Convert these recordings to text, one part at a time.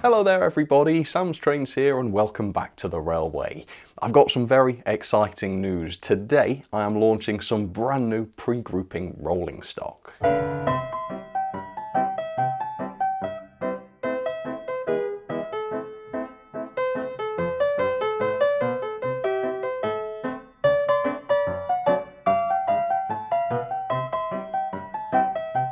Hello there everybody, Sam's Trains here and welcome back to the railway. I've got some very exciting news. Today I am launching some brand new pre-grouping rolling stock.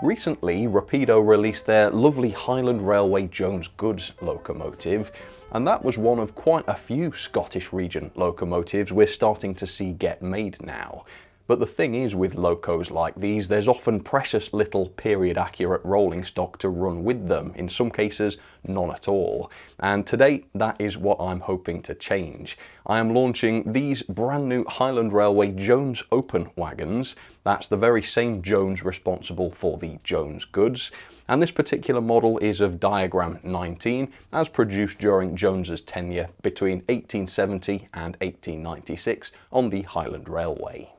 Recently, Rapido released their lovely Highland Railway Jones Goods locomotive, and that was one of quite a few Scottish region locomotives we're starting to see get made now. But the thing is with locos like these, there's often precious little period accurate rolling stock to run with them, in some cases none at all. And today that is what I'm hoping to change. I am launching these brand new Highland Railway Jones Open wagons. That's the very same Jones responsible for the Jones Goods. And this particular model is of diagram 19, as produced during Jones's tenure between 1870 and 1896 on the Highland Railway.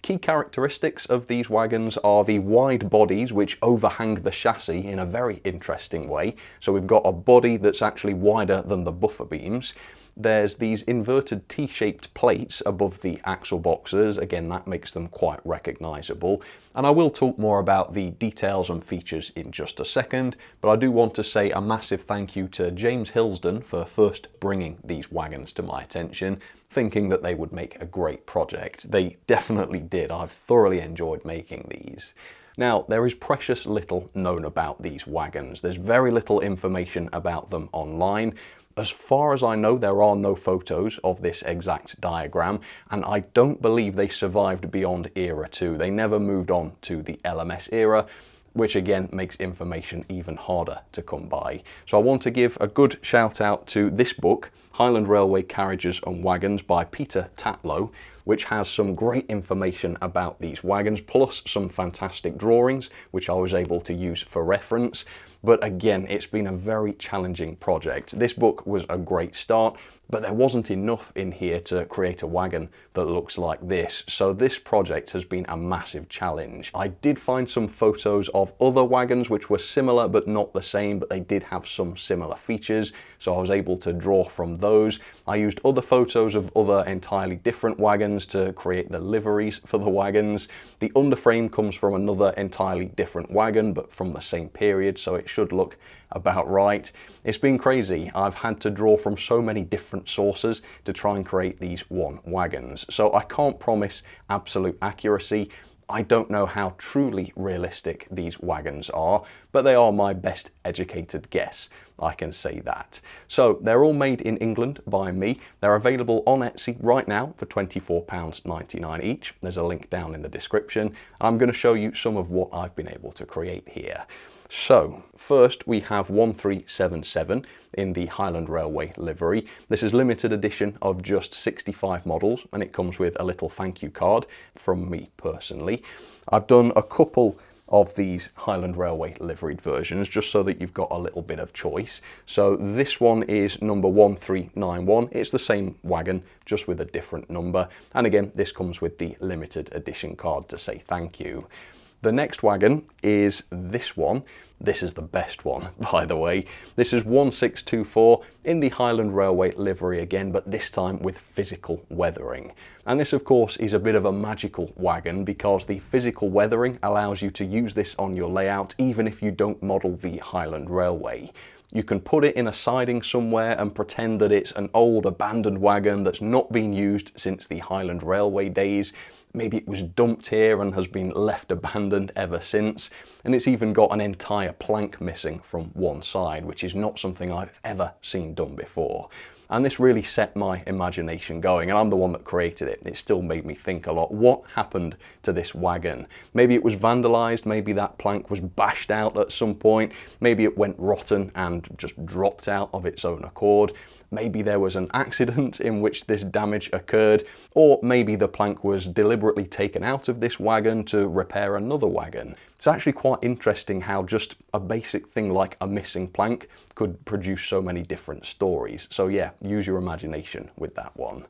Key characteristics of these wagons are the wide bodies which overhang the chassis in a very interesting way. So we've got a body that's actually wider than the buffer beams. There's these inverted T-shaped plates above the axle boxes. Again, that makes them quite recognisable. And I will talk more about the details and features in just a second, but I do want to say a massive thank you to James Hilsden for first bringing these wagons to my attention, thinking that they would make a great project. They definitely did. I've thoroughly enjoyed making these. Now, there is precious little known about these wagons. There's very little information about them online. As far as I know, there are no photos of this exact diagram, and I don't believe they survived beyond Era 2. They never moved on to the LMS era, which again makes information even harder to come by. So I want to give a good shout out to this book, Highland Railway Carriages and Wagons by Peter Tatlow, which has some great information about these wagons, plus some fantastic drawings, which I was able to use for reference. But again, it's been a very challenging project. This book was a great start, but there wasn't enough in here to create a wagon that looks like this. So this project has been a massive challenge. I did find some photos of other wagons which were similar but not the same, but they did have some similar features. So I was able to draw from those. I used other photos of other entirely different wagons to create the liveries for the wagons. The underframe comes from another entirely different wagon, but from the same period, so it should look about right. It's been crazy. I've had to draw from so many different sources to try and create these one wagons. So I can't promise absolute accuracy. I don't know how truly realistic these wagons are, but they are my best educated guess. I can say that. So they're all made in England by me. They're available on Etsy right now for £24.99 each. There's a link down in the description. I'm going to show you some of what I've been able to create here. So first we have 1377 in the Highland Railway livery. This is limited edition of just 65 models, and it comes with a little thank you card from me personally. I've done a couple of these Highland Railway liveried versions just so that you've got a little bit of choice. So this one is number 1391. It's the same wagon, just with a different number. And again, this comes with the limited edition card to say thank you. The next wagon is this one. This is the best one, by the way. This is 1624 in the Highland Railway livery again, but this time with physical weathering. And this, of course, is a bit of a magical wagon because the physical weathering allows you to use this on your layout even if you don't model the Highland Railway. You can put it in a siding somewhere and pretend that it's an old abandoned wagon that's not been used since the Highland Railway days. Maybe it was dumped here and has been left abandoned ever since. And it's even got an entire plank missing from one side, which is not something I've ever seen done before. And this really set my imagination going, and I'm the one that created it. It still made me think a lot. What happened to this wagon? Maybe it was vandalised, maybe that plank was bashed out at some point, maybe it went rotten and just dropped out of its own accord. Maybe there was an accident in which this damage occurred, or maybe the plank was deliberately taken out of this wagon to repair another wagon. It's actually quite interesting how just a basic thing like a missing plank could produce so many different stories. So yeah, use your imagination with that one.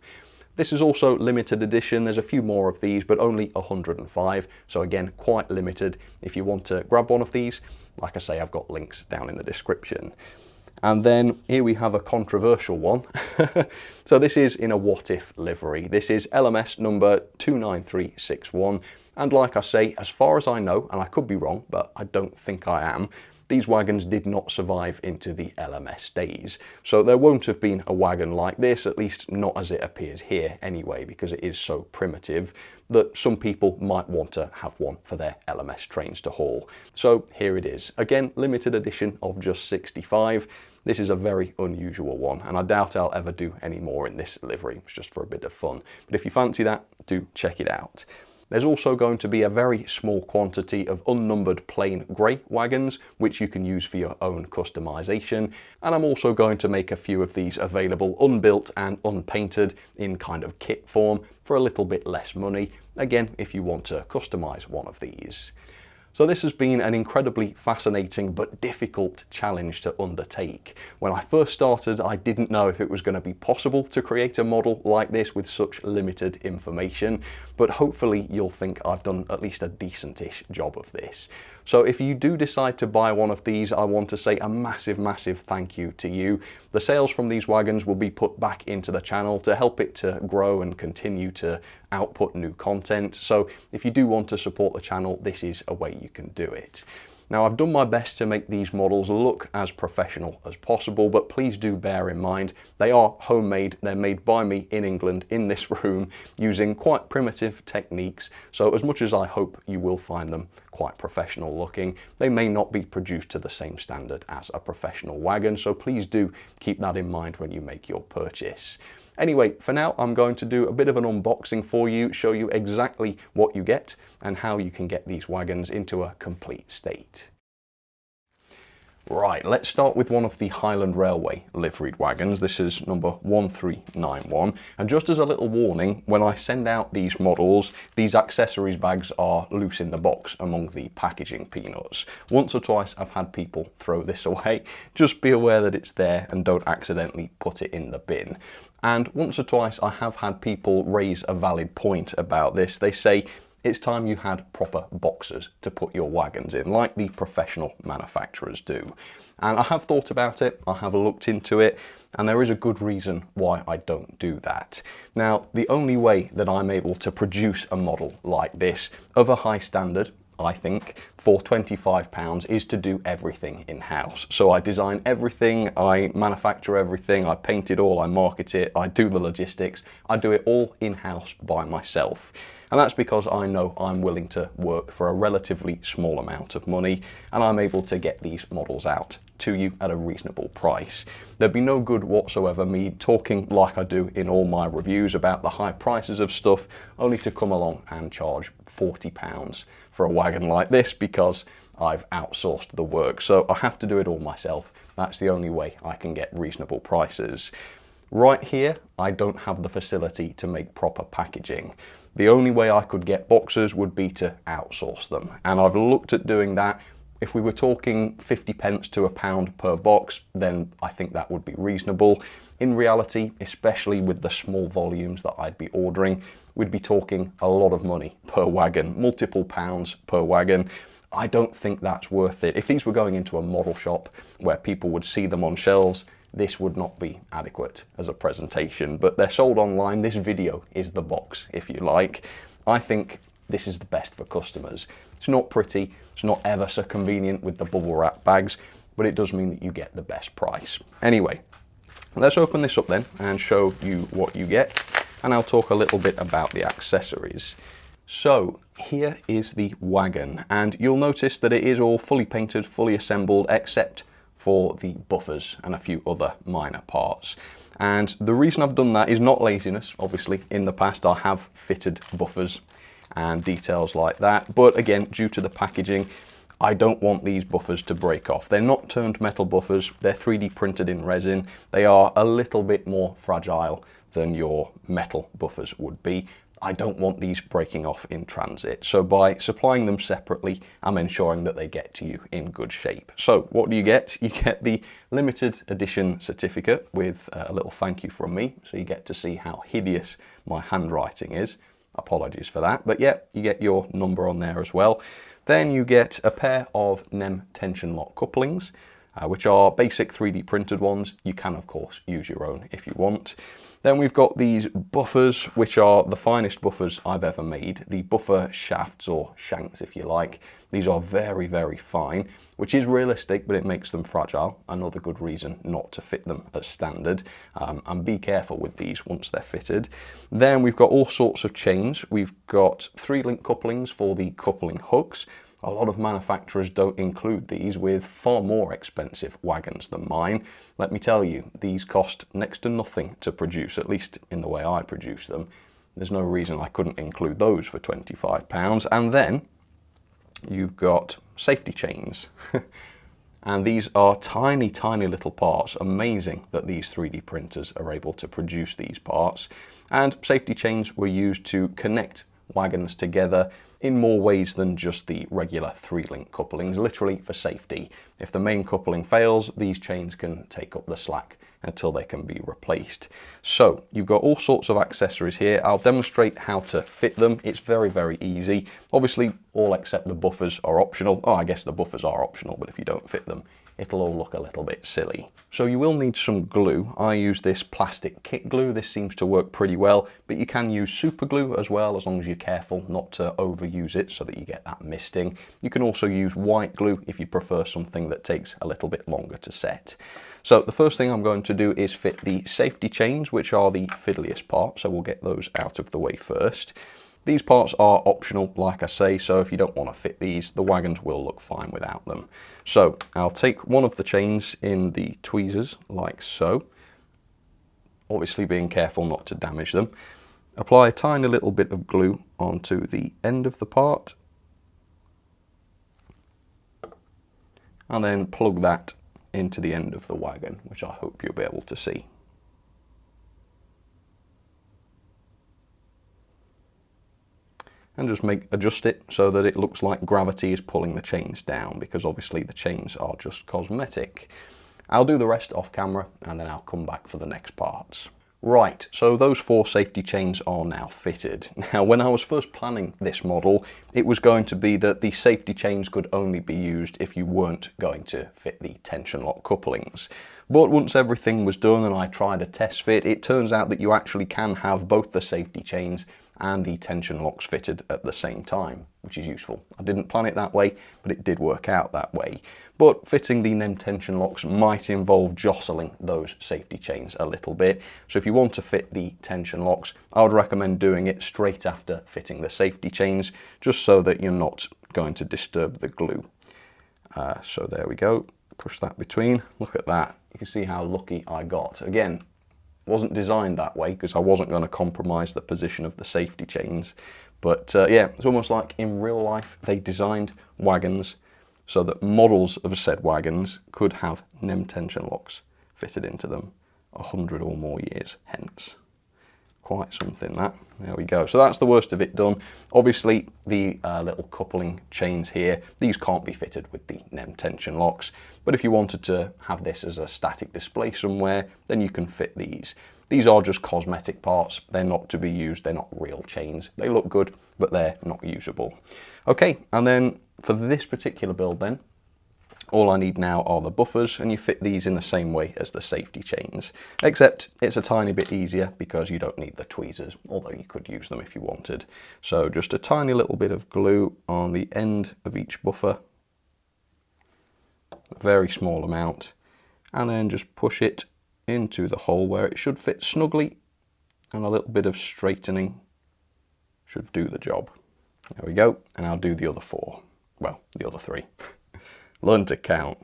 This is also limited edition. There's a few more of these, but only 105. So again, quite limited. If you want to grab one of these, like I say, I've got links down in the description. And then here we have a controversial one. So this is in a what if livery. This is LMS number 29361. And like I say, as far as I know, and I could be wrong, but I don't think I am, these wagons did not survive into the LMS days. So there won't have been a wagon like this, at least not as it appears here anyway, because it is so primitive that some people might want to have one for their LMS trains to haul. So here it is. Again, limited edition of just 65. This is a very unusual one, and I doubt I'll ever do any more in this livery. It's just for a bit of fun. But if you fancy that, do check it out. There's also going to be a very small quantity of unnumbered plain grey wagons, which you can use for your own customization. And I'm also going to make a few of these available unbuilt and unpainted in kind of kit form for a little bit less money. Again, if you want to customize one of these. So this has been an incredibly fascinating but difficult challenge to undertake. When I first started, I didn't know if it was going to be possible to create a model like this with such limited information, but hopefully you'll think I've done at least a decent-ish job of this. So if you do decide to buy one of these, I want to say a massive thank you to you. The sales from these wagons will be put back into the channel to help it to grow and continue to output new content. So if you do want to support the channel, this is a way you can do it. Now, I've done my best to make these models look as professional as possible, but please do bear in mind they are homemade. They're made by me in England in this room using quite primitive techniques. So as much as I hope you will find them quite professional looking, they may not be produced to the same standard as a professional wagon. So please do keep that in mind when you make your purchase. Anyway, for now, I'm going to do a bit of an unboxing for you, show you exactly what you get and how you can get these wagons into a complete state. Right, let's start with one of the Highland Railway liveried wagons. This is number 1391. And just as a little warning, when I send out these models, these accessories bags are loose in the box among the packaging peanuts. Once or twice I've had people throw this away. Just be aware that it's there and don't accidentally put it in the bin. And once or twice I have had people raise a valid point about this. They say, it's time you had proper boxes to put your wagons in, like the professional manufacturers do. And I have thought about it, I have looked into it, and there is a good reason why I don't do that. Now, the only way that I'm able to produce a model like this of a high standard, I think, for £25 is to do everything in-house. So I design everything, I manufacture everything, I paint it all, I market it, I do the logistics, I do it all in-house by myself. And that's because I know I'm willing to work for a relatively small amount of money, and I'm able to get these models out to you at a reasonable price. There'd be no good whatsoever me talking like I do in all my reviews about the high prices of stuff, only to come along and charge £40 for a wagon like this because I've outsourced the work. So I have to do it all myself. That's the only way I can get reasonable prices. Right here, I don't have the facility to make proper packaging. The only way I could get boxes would be to outsource them. And I've looked at doing that. If we were talking 50p to £1 per box, then I think that would be reasonable. In reality, especially with the small volumes that I'd be ordering, we'd be talking a lot of money per wagon, multiple pounds per wagon. I don't think that's worth it. If these were going into a model shop where people would see them on shelves, this would not be adequate as a presentation, but they're sold online. This video is the box, if you like. I think this is the best for customers. It's not pretty, it's not ever so convenient with the bubble wrap bags, but it does mean that you get the best price. Anyway, let's open this up then and show you what you get, and I'll talk a little bit about the accessories. So here is the wagon, and you'll notice that it is all fully painted, fully assembled, except for the buffers and a few other minor parts. And the reason I've done that is not laziness. Obviously, in the past I have fitted buffers and details like that, but again, due to the packaging, I don't want these buffers to break off. They're not turned metal buffers, they're 3D printed in resin. They are a little bit more fragile than your metal buffers would be. I don't want these breaking off in transit. So by supplying them separately, I'm ensuring that they get to you in good shape. So what do you get? You get the limited edition certificate with a little thank you from me. So you get to see how hideous my handwriting is. Apologies for that. But yeah, you get your number on there as well. Then you get a pair of NEM tension lock couplings. which are basic 3D printed ones. You can, of course, use your own if you want. Then we've got these buffers, which are the finest buffers I've ever made. The buffer shafts, or shanks if you like. These are very, very fine, which is realistic, but it makes them fragile. Another good reason not to fit them as standard. And be careful with these once they're fitted. Then we've got all sorts of chains. We've got 3-link couplings for the coupling hooks. A lot of manufacturers don't include these, with far more expensive wagons than mine. Let me tell you, these cost next to nothing to produce, at least in the way I produce them. There's no reason I couldn't include those for £25. And then you've got safety chains. And these are tiny, tiny little parts. Amazing that these 3D printers are able to produce these parts. And safety chains were used to connect wagons together in more ways than just the regular 3-link couplings, literally for safety. If the main coupling fails, these chains can take up the slack until they can be replaced. So you've got all sorts of accessories here. I'll demonstrate how to fit them. It's very, very easy. Obviously, all except the buffers are optional. Oh, I guess the buffers are optional, but if you don't fit them, it'll all look a little bit silly. So you will need some glue. I use this plastic kit glue. This seems to work pretty well, but you can use super glue as well, as long as you're careful not to overuse it so that you get that misting. You can also use white glue if you prefer something that takes a little bit longer to set. So the first thing I'm going to do is fit the safety chains, which are the fiddliest part, so we'll get those out of the way first. These parts are optional, like I say, so if you don't want to fit these, the wagons will look fine without them. So I'll take one of the chains in the tweezers, like so, obviously being careful not to damage them. Apply a tiny little bit of glue onto the end of the part, and then plug that into the end of the wagon, which I hope you'll be able to see. And just adjust it so that it looks like gravity is pulling the chains down, because obviously the chains are just cosmetic. I'll do the rest off camera and then I'll come back for the next parts. Right, so those 4 safety chains are now fitted. Now, when I was first planning this model, it was going to be that the safety chains could only be used if you weren't going to fit the tension lock couplings. But once everything was done and I tried a test fit, it turns out that you actually can have both the safety chains and the tension locks fitted at the same time, which is useful. I didn't plan it that way, but it did work out that way. But fitting the NEM tension locks might involve jostling those safety chains a little bit. So if you want to fit the tension locks, I would recommend doing it straight after fitting the safety chains, just so that you're not going to disturb the glue. So there we go, push that between, look at that. You can see how lucky I got. Again, wasn't designed that way because I wasn't going to compromise the position of the safety chains. But yeah, it's almost like in real life they designed wagons so that models of said wagons could have NEM tension locks fitted into them 100 or more years hence. Quite something that. There we go. So that's the worst of it done. Obviously the little coupling chains here, these can't be fitted with the NEM tension locks, but if you wanted to have this as a static display somewhere, then you can fit these. These are just cosmetic parts. They're not to be used. They're not real chains. They look good, but they're not usable. Okay, and then for this particular build then, all I need now are the buffers, and you fit these in the same way as the safety chains, except it's a tiny bit easier because you don't need the tweezers, although you could use them if you wanted. So just a tiny little bit of glue on the end of each buffer, a very small amount, and then just push it into the hole where it should fit snugly, and a little bit of straightening should do the job. There we go, and I'll do the other 4. Well, the other 3. Learn to count.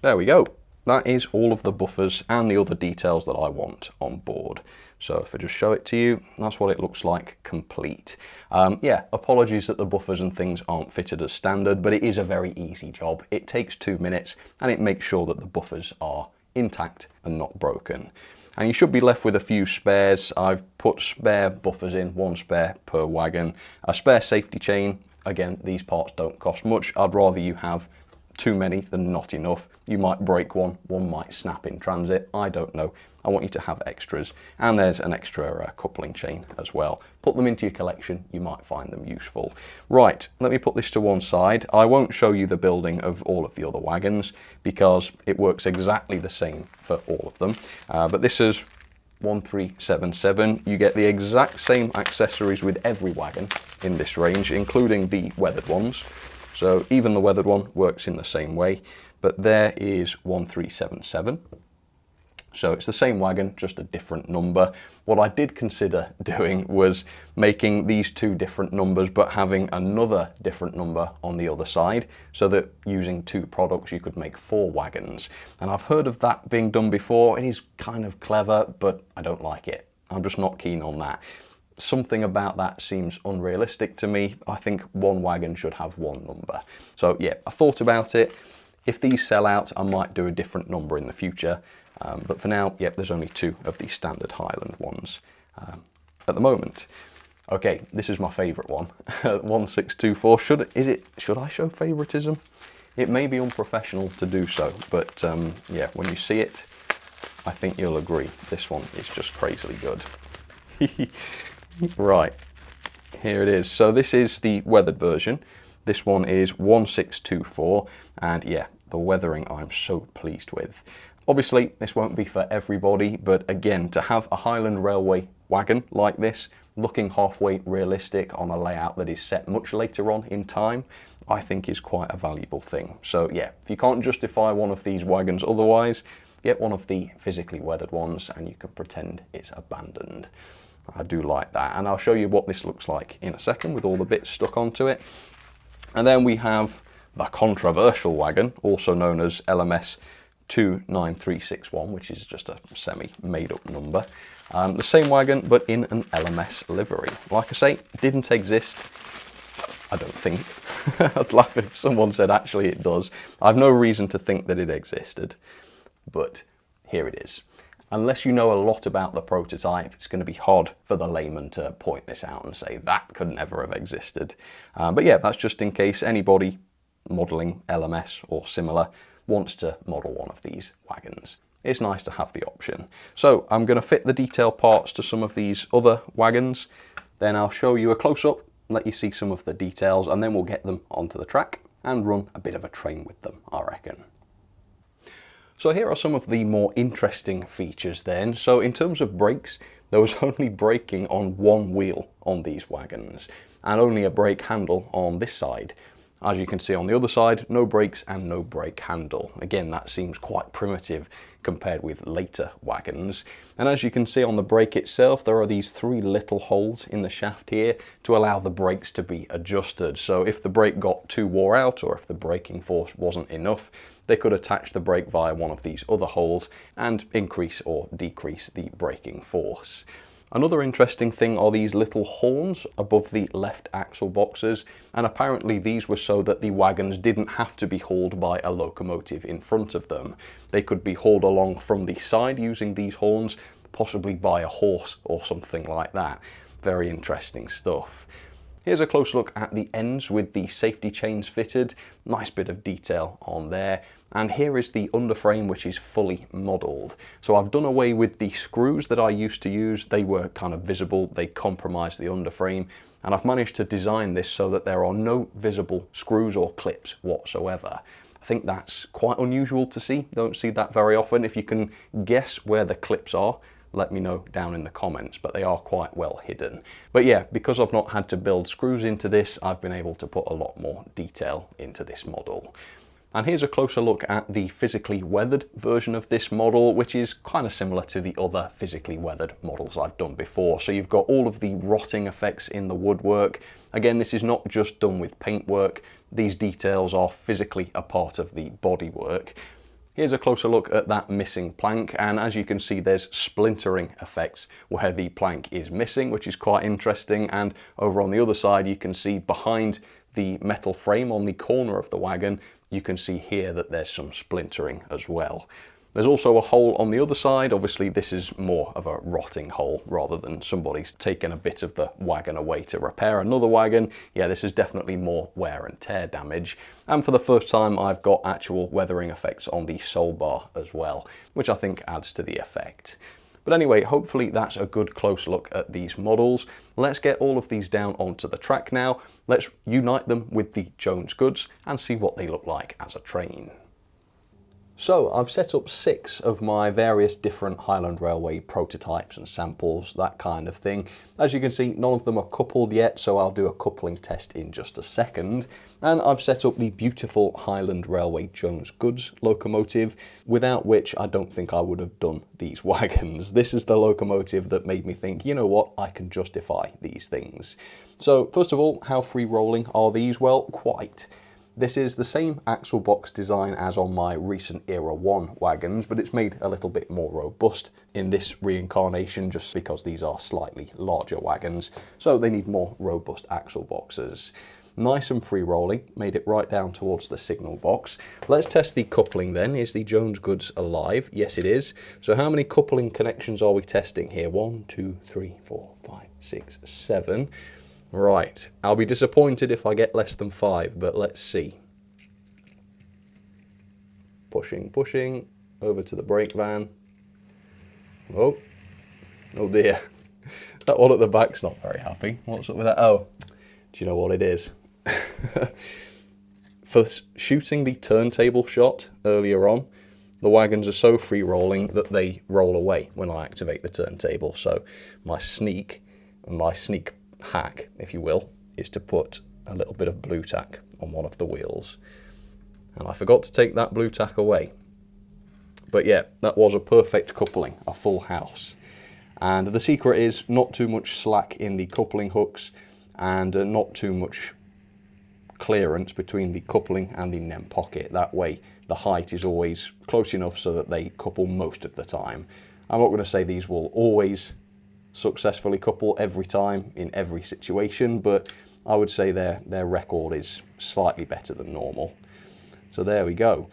There we go. That is all of the buffers and the other details that I want on board. So if I just show it to you, that's what it looks like complete. Yeah, apologies that the buffers and things aren't fitted as standard, but it is a very easy job. It takes 2 minutes and it makes sure that the buffers are intact and not broken. And you should be left with a few spares. I've put spare buffers in, 1 spare per wagon, a spare safety chain. Again, these parts don't cost much. I'd rather you have too many than not enough. You might break one, one might snap in transit, I don't know. I want you to have extras. And there's an extra coupling chain as well. Put them into your collection, you might find them useful. Right, let me put this to one side. I won't show you the building of all of the other wagons because it works exactly the same for all of them. But this is 1377. You get the exact same accessories with every wagon in this range, including the weathered ones. So even the weathered one works in the same way, but there is 1377. So it's the same wagon, just a different number. What I did consider doing was making these two different numbers, but having another different number on the other side, so that using two products you could make 4 wagons. And I've heard of that being done before. It is kind of clever, but I don't like it. I'm just not keen on that. Something about that seems unrealistic to me. I think one wagon should have one number. So yeah, I thought about it. If these sell out, I might do a different number in the future. But for now, yep, there's only 2 of the standard Highland ones at the moment. Okay, this is my favourite one, 1624. Should I show favouritism? It may be unprofessional to do so, but yeah, when you see it, I think you'll agree. This one is just crazily good. Right, here it is. So this is the weathered version. This one is 1624, and yeah, the weathering I'm so pleased with. Obviously, this won't be for everybody, but again, to have a Highland Railway wagon like this, looking halfway realistic on a layout that is set much later on in time, I think is quite a valuable thing. So yeah, if you can't justify one of these wagons otherwise, get one of the physically weathered ones and you can pretend it's abandoned. I do like that, and I'll show you what this looks like in a second with all the bits stuck onto it. And then we have the controversial wagon, also known as LMS 29361, which is just a semi-made-up number. The same wagon, but in an LMS livery. Like I say, it didn't exist. I don't think. I'd laugh if someone said actually it does. I've no reason to think that it existed, but here it is. Unless you know a lot about the prototype, it's going to be hard for the layman to point this out and say that could never have existed. But yeah, that's just in case anybody modelling LMS or similar wants to model one of these wagons. It's nice to have the option. So I'm going to fit the detail parts to some of these other wagons, then I'll show you a close-up, let you see some of the details, and then we'll get them onto the track and run a bit of a train with them, I reckon. So here are some of the more interesting features then. So in terms of brakes, there was only braking on one wheel on these wagons, and only a brake handle on this side. As you can see on the other side, no brakes and no brake handle. Again, that seems quite primitive compared with later wagons. And as you can see on the brake itself, there are these 3 little holes in the shaft here to allow the brakes to be adjusted. So if the brake got too wore out, or if the braking force wasn't enough, they could attach the brake via one of these other holes and increase or decrease the braking force. Another interesting thing are these little horns above the left axle boxes, and apparently these were so that the wagons didn't have to be hauled by a locomotive in front of them. They could be hauled along from the side using these horns, possibly by a horse or something like that. Very interesting stuff. Here's a close look at the ends with the safety chains fitted. Nice bit of detail on there. And here is the underframe, which is fully modelled. So I've done away with the screws that I used to use. They were kind of visible, they compromised the underframe, and I've managed to design this so that there are no visible screws or clips whatsoever. I think that's quite unusual to see. Don't see that very often. If you can guess where the clips are, let me know down in the comments, but they are quite well hidden. But yeah, because I've not had to build screws into this, I've been able to put a lot more detail into this model. And here's a closer look at the physically weathered version of this model, which is kind of similar to the other physically weathered models I've done before. So you've got all of the rotting effects in the woodwork. Again, this is not just done with paintwork. These details are physically a part of the bodywork. Here's a closer look at that missing plank, and as you can see, there's splintering effects where the plank is missing, which is quite interesting. And over on the other side, you can see behind the metal frame on the corner of the wagon, you can see here that there's some splintering as well. There's also a hole on the other side. Obviously this is more of a rotting hole rather than somebody's taken a bit of the wagon away to repair another wagon. Yeah, this is definitely more wear and tear damage. And for the first time I've got actual weathering effects on the sole bar as well, which I think adds to the effect. But anyway, hopefully that's a good close look at these models. Let's get all of these down onto the track now. Let's unite them with the Jones goods and see what they look like as a train. So I've set up 6 of my various different Highland Railway prototypes and samples, that kind of thing. As you can see, none of them are coupled yet, so I'll do a coupling test in just a second. And I've set up the beautiful Highland Railway Jones goods locomotive, without which I don't think I would have done these wagons. This is the locomotive that made me think, you know what, I can justify these things. So first of all, how free rolling are these? Well, quite. This is the same axle box design as on my recent Era 1 wagons, but it's made a little bit more robust in this reincarnation just because these are slightly larger wagons, so they need more robust axle boxes. Nice and free rolling, made it right down towards the signal box. Let's test the coupling then. Is the Jones goods alive? Yes, it is. So how many coupling connections are we testing here? 1, 2, 3, 4, 5, 6, 7. Right, I'll be disappointed if I get less than 5, but let's see. Pushing, pushing, over to the brake van. Oh dear. That one at the back's not very happy. What's up with that? Oh, do you know what it is? For shooting the turntable shot earlier on, the wagons are so free rolling that they roll away when I activate the turntable. So my sneak hack, if you will, is to put a little bit of blue tack on one of the wheels. And I forgot to take that blue tack away. But yeah, that was a perfect coupling, a full house. And the secret is not too much slack in the coupling hooks and not too much clearance between the coupling and the NEM pocket. That way the height is always close enough so that they couple most of the time. I'm not going to say these will always successfully couple every time in every situation, but I would say their record is slightly better than normal. So there we go.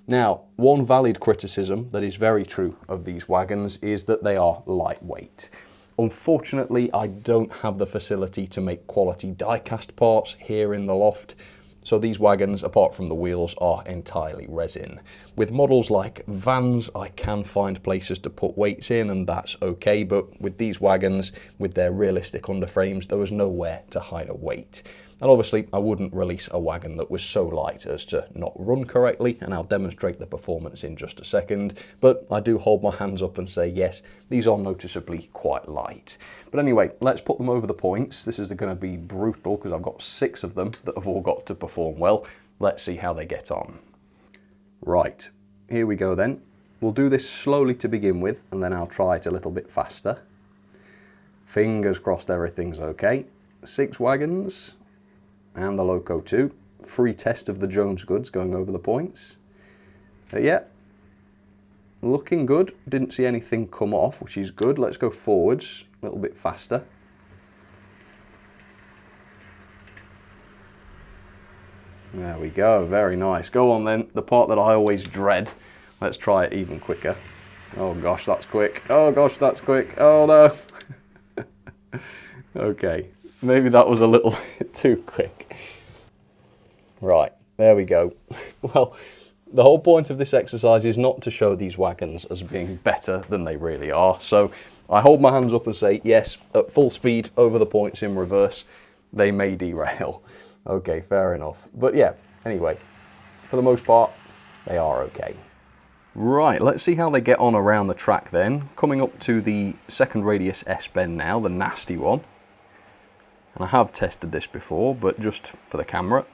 Now, one valid criticism that is very true of these wagons is that they are lightweight. Unfortunately, I don't have the facility to make quality die-cast parts here in the loft, so these wagons, apart from the wheels, are entirely resin. With models like vans, I can find places to put weights in, and that's okay, but with these wagons, with their realistic underframes, there was nowhere to hide a weight. And obviously, I wouldn't release a wagon that was so light as to not run correctly, and I'll demonstrate the performance in just a second, but I do hold my hands up and say, yes, these are noticeably quite light. But anyway, let's put them over the points. This is going to be brutal because I've got 6 of them that have all got to perform well. Let's see how they get on. Right, here we go then. We'll do this slowly to begin with, and then I'll try it a little bit faster. Fingers crossed everything's okay. 6 wagons. And the Loco 2. Free test of the Jones goods going over the points. Yeah, looking good. Didn't see anything come off, which is good. Let's go forwards a little bit faster. There we go, very nice. Go on then, the part that I always dread. Let's try it even quicker. Oh gosh, that's quick. Oh gosh, that's quick. Oh no. Okay. Maybe that was a little bit too quick. Right, there we go. Well, the whole point of this exercise is not to show these wagons as being better than they really are. So I hold my hands up and say, yes, at full speed over the points in reverse, they may derail. Okay, fair enough. But yeah, anyway, for the most part, they are okay. Right, let's see how they get on around the track then. Coming up to the second radius S-bend now, the nasty one. And I have tested this before, but just for the camera.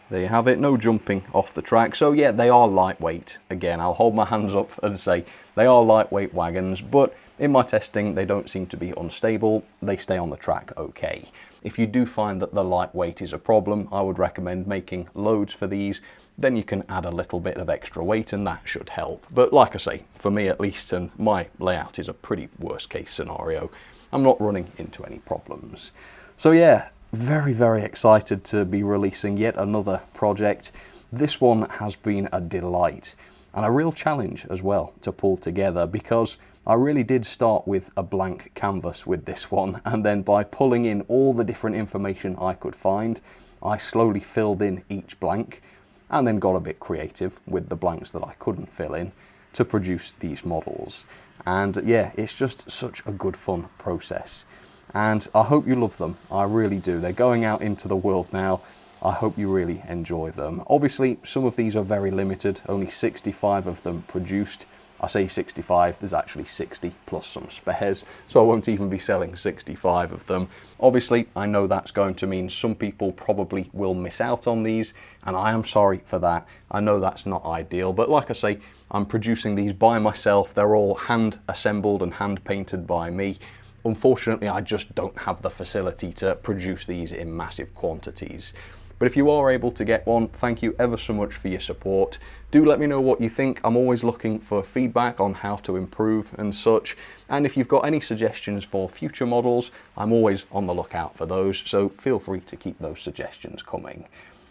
There you have it, no jumping off the track. So yeah, they are lightweight. Again, I'll hold my hands up and say they are lightweight wagons, but in my testing, they don't seem to be unstable. They stay on the track okay. If you do find that the lightweight is a problem, I would recommend making loads for these. Then you can add a little bit of extra weight and that should help. But like I say, for me at least, and my layout is a pretty worst case scenario, I'm not running into any problems. So yeah, very, very excited to be releasing yet another project. This one has been a delight. and a real challenge as well to pull together, because I really did start with a blank canvas with this one, and then by pulling in all the different information I could find, I slowly filled in each blank and then got a bit creative with the blanks that I couldn't fill in to produce these models. And yeah, it's just such a good fun process, and I hope you love them. I really do. They're going out into the world now. I hope you really enjoy them. Obviously, some of these are very limited, only 65 of them produced. I say 65, there's actually 60 plus some spares, so I won't even be selling 65 of them. Obviously, I know that's going to mean some people probably will miss out on these, and I am sorry for that. I know that's not ideal, but like I say, I'm producing these by myself. They're all hand assembled and hand painted by me. Unfortunately, I just don't have the facility to produce these in massive quantities. But if you are able to get one, thank you ever so much for your support. Do let me know what you think. I'm always looking for feedback on how to improve and such. And if you've got any suggestions for future models, I'm always on the lookout for those, so feel free to keep those suggestions coming.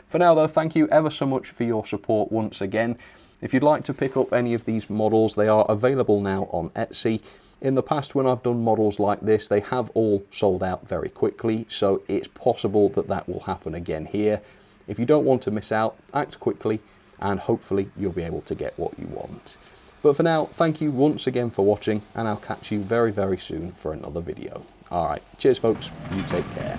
For now though, thank you ever so much for your support once again. If you'd like to pick up any of these models, they are available now on Etsy. In the past, when I've done models like this, they have all sold out very quickly, so it's possible that that will happen again here. If you don't want to miss out, act quickly, and hopefully you'll be able to get what you want. But for now, thank you once again for watching, and I'll catch you very, very soon for another video. Alright, cheers folks, you take care.